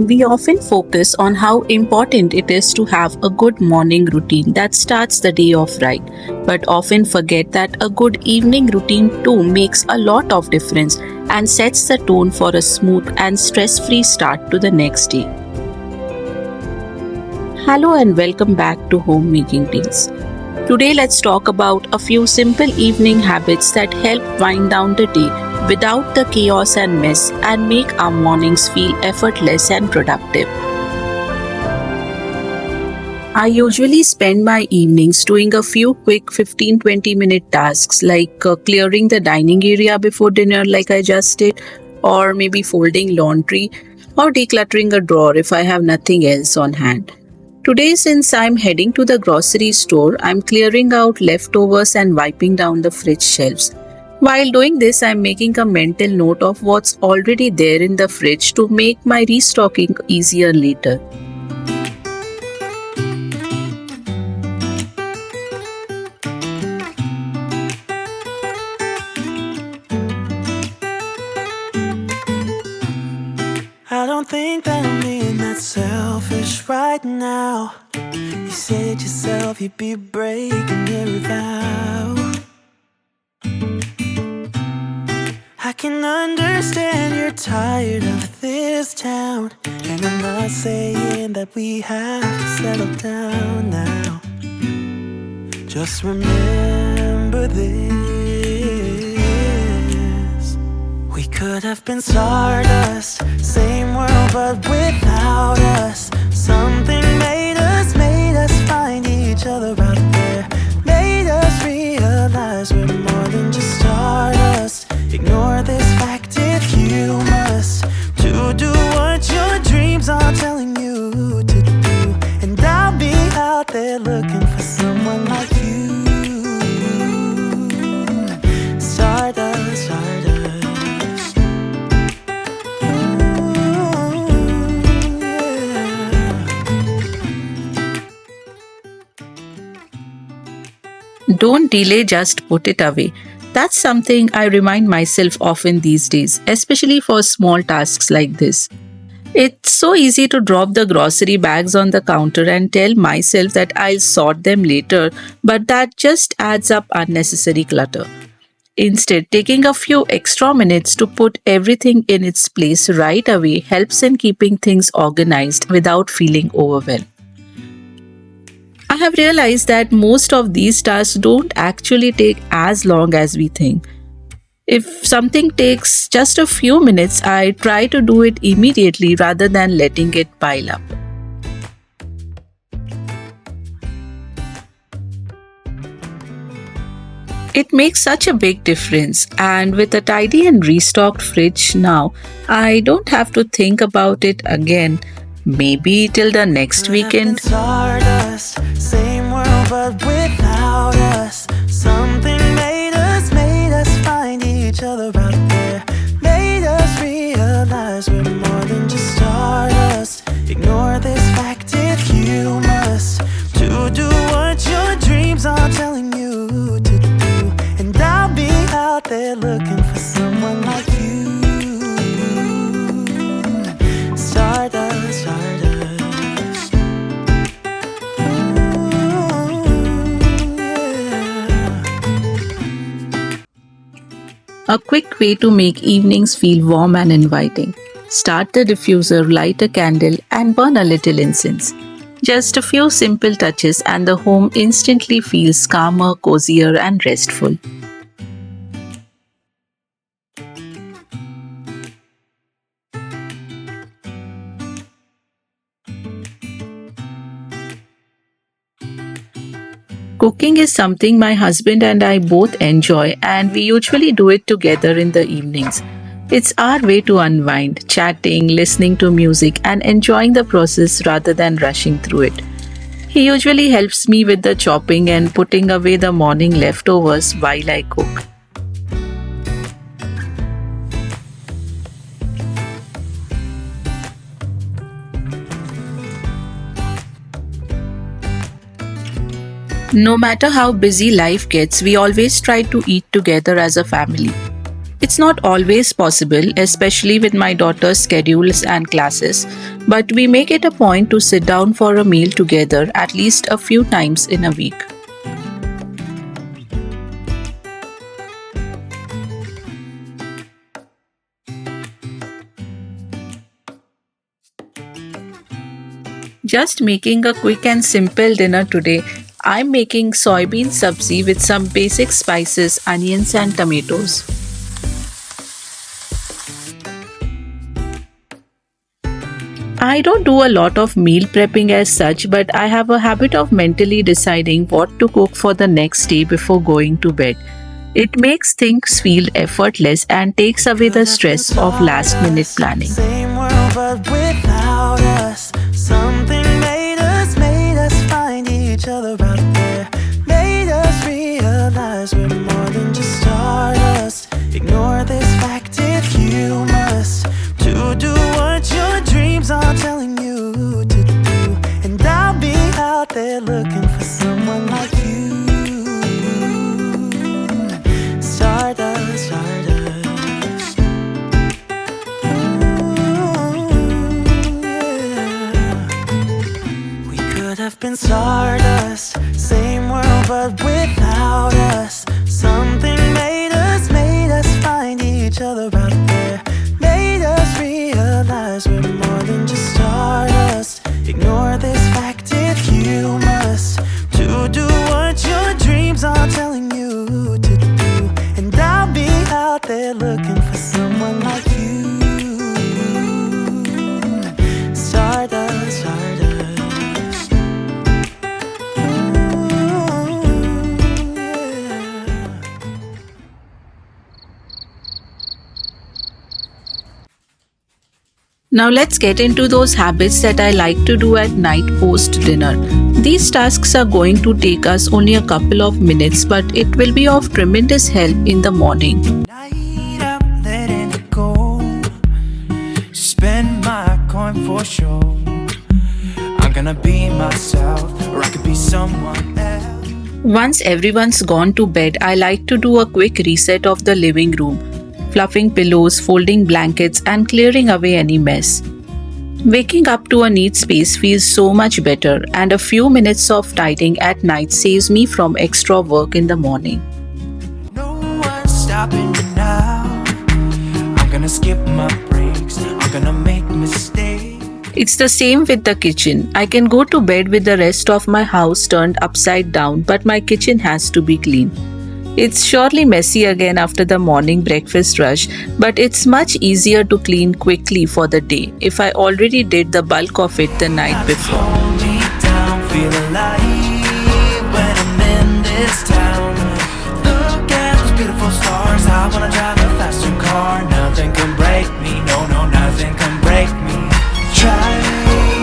We often focus on how important it is to have a good morning routine that starts the day off right, but often forget that a good evening routine too makes a lot of difference and sets the tone for a smooth and stress free start to the next day. Hello and welcome back to Homemaking Tales. Today, let's talk about a few simple evening habits that help wind down the day without the chaos and mess and make our mornings feel effortless and productive. I usually spend my evenings doing a few quick 15-20 minute tasks like clearing the dining area before dinner, like I just did, or maybe folding laundry or decluttering a drawer if I have nothing else on hand. Today, since I'm heading to the grocery store, I'm clearing out leftovers and wiping down the fridge shelves. While doing this, I'm making a mental note of what's already there in the fridge to make my restocking easier later. I don't think that I'm being that selfish right now. You said yourself you'd be breaking every vow. I can understand you're tired of this town, and I'm not saying that we have to settle down now. Just remember this: we could have been stardust, same world but without us. Something made us find each other out there, made us realize we're more than just stardust. Ignore this fact if you must, to do what your dreams are telling you to do. And I'll be out there looking for someone like you. Stardust, stardust. Ooh, yeah. Don't delay, just put it away. That's something I remind myself often these days, especially for small tasks like this. It's so easy to drop the grocery bags on the counter and tell myself that I'll sort them later, but that just adds up unnecessary clutter. Instead, taking a few extra minutes to put everything in its place right away helps in keeping things organized without feeling overwhelmed. I have realized that most of these tasks don't actually take as long as we think. If something takes just a few minutes, I try to do it immediately rather than letting it pile up. It makes such a big difference, and with a tidy and restocked fridge now, I don't have to think about it again. Maybe till the next weekend. Stardust, same world but without us. Something made us find each other out there, made us realize we're more than just stardust. Ignore this fact if you must, to do what your dreams are telling you to do. And I'll be out there looking for someone like you. Stardust, stardust. Ooh, yeah. A quick way to make evenings feel warm and inviting. Start the diffuser, light a candle, and burn a little incense. Just a few simple touches, and the home instantly feels calmer, cozier, and restful. Cooking is something my husband and I both enjoy, and we usually do it together in the evenings. It's our way to unwind, chatting, listening to music, and enjoying the process rather than rushing through it. He usually helps me with the chopping and putting away the morning leftovers while I cook. No matter how busy life gets, we always try to eat together as a family. It's not always possible, especially with my daughter's schedules and classes, but we make it a point to sit down for a meal together at least a few times in a week. Just making a quick and simple dinner today. I'm making soybean sabzi with some basic spices, onions, and tomatoes. I don't do a lot of meal prepping as such, but I have a habit of mentally deciding what to cook for the next day before going to bed. It makes things feel effortless and takes away the Could have been stress of last minute stardust, planning. same world but without us. Something made us find each other out there. Made us realize we're more than just stardust. Ignore this fact if you must. To do what your dreams are telling you to do. And I'll be out there looking for someone like you. Stardust, stardust. Yeah. We could have been stardust, same world but without us. Something made us find each other out there. Made us realize we're more than just stardust. Ignore this fact if you must. To do what your dreams are telling you to do. And I'll be out there looking for someone like you. Stardust, stardust. Yeah. Now let's get into those habits that I like to do at night post dinner. These tasks are going to take us only a couple of minutes, but it will be of tremendous help in the morning. Night I'm letting it go. Spend my coin for sure. I'm gonna be myself, or I could be someone else. Once everyone's gone to bed, I like to do a quick reset of the living room, fluffing pillows, folding blankets, and clearing away any mess. Waking up to a neat space feels so much better, and a few minutes of tidying at night saves me from extra work in the morning. No one's stopping me now. I'm gonna skip my breaks. I'm gonna make mistakes. It's the same with the kitchen. I can go to bed with the rest of my house turned upside down, but my kitchen has to be clean. It's surely messy again after the morning breakfast rush, but it's much easier to clean quickly for the day if I already did the bulk of it the night before. Hold me down, feel alive when I'm in this town. Look at those beautiful stars. I wanna drive a faster car. Nothing can break me. No, no, nothing can break me. Try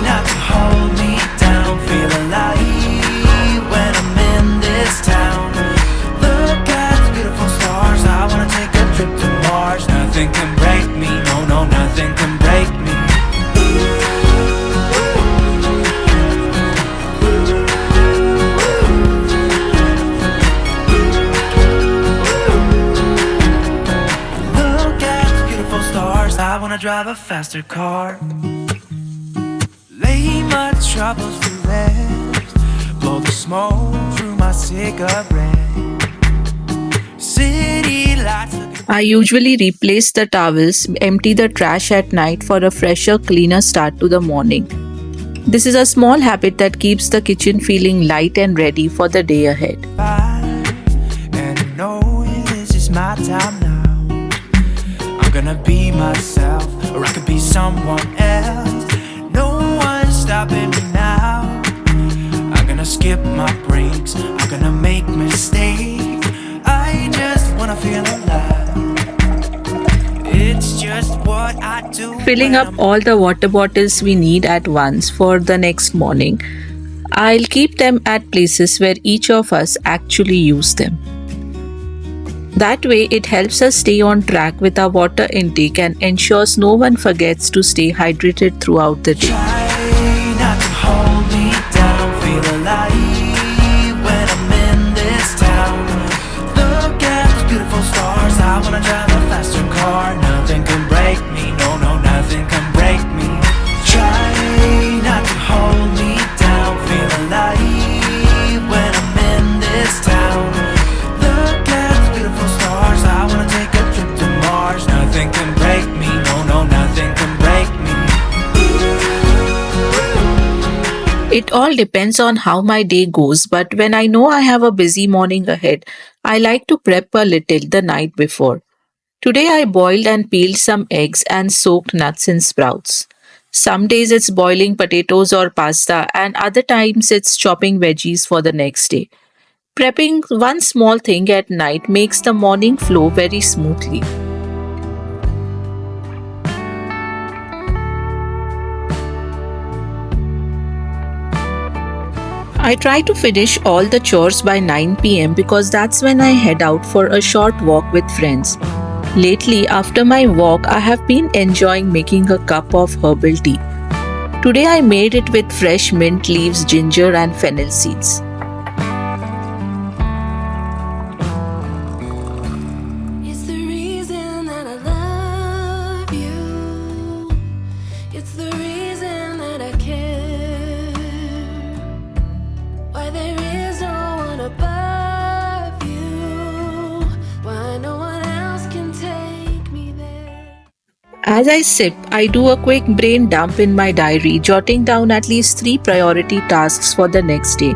not to hold me down, feel alive when I'm in this town. Look at the beautiful stars. I wanna take a trip to Mars. Nothing can break me. No, no, nothing can break me. Look at the beautiful stars. I wanna drive a faster car. Lay my troubles to rest. Blow the smoke through my cigarette. City lights looking. I usually replace the towels, empty the trash at night for a fresher, cleaner start to the morning. This is a small habit that keeps the kitchen feeling light and ready for the day ahead. Fine, and I know this is my time now. I'm gonna be myself, or I could be someone else. No one's stopping me now. I'm gonna skip my breaks. I'm gonna make mistakes. I just wanna feel alive. It's just what I do. Filling when up I'm all the water bottles we need at once for the next morning. I'll keep them at places where each of us actually use them. That way, it helps us stay on track with our water intake and ensures no one forgets to stay hydrated throughout the day. Try not to hold me down, feel alive when I'm in this town. Look at those beautiful stars. I wanna drive a fast It all depends on how my day goes, but when I know I have a busy morning ahead, I like to prep a little the night before. Today I boiled and peeled some eggs and soaked nuts in sprouts. Some days it's boiling potatoes or pasta, and other times it's chopping veggies for the next day. Prepping one small thing at night makes the morning flow very smoothly. I try to finish all the chores by 9 p.m. because that's when I head out for a short walk with friends. Lately, after my walk, I have been enjoying making a cup of herbal tea. Today I made it with fresh mint leaves, ginger, and fennel seeds. It's the reason that I love you. It's the reason that I care. Why there is no one above you. Why no one else can take me there. As I sip, I do a quick brain dump in my diary, jotting down at least 3 priority tasks for the next day.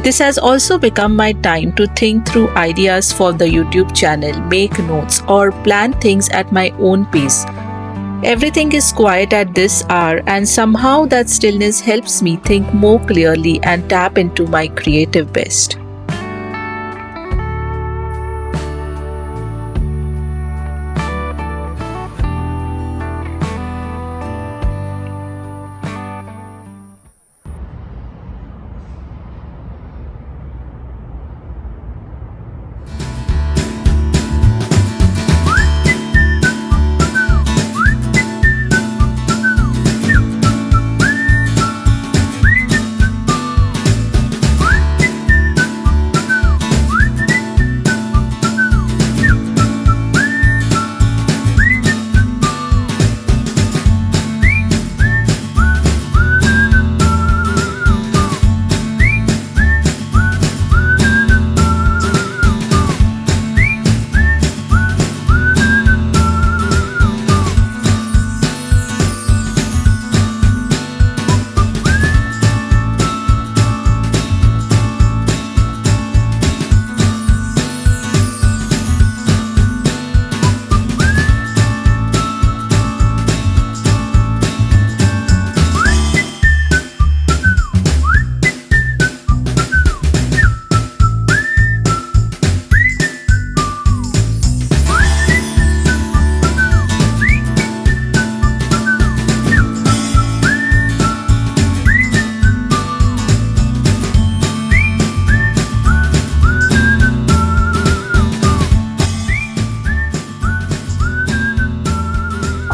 This has also become my time to think through ideas for the YouTube channel, make notes, or plan things at my own pace. Everything is quiet at this hour, and somehow that stillness helps me think more clearly and tap into my creative best.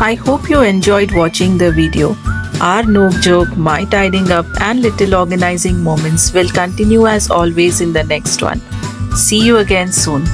I hope you enjoyed watching the video. Our nook joke, my tidying up, and little organizing moments will continue as always in the next one. See you again soon.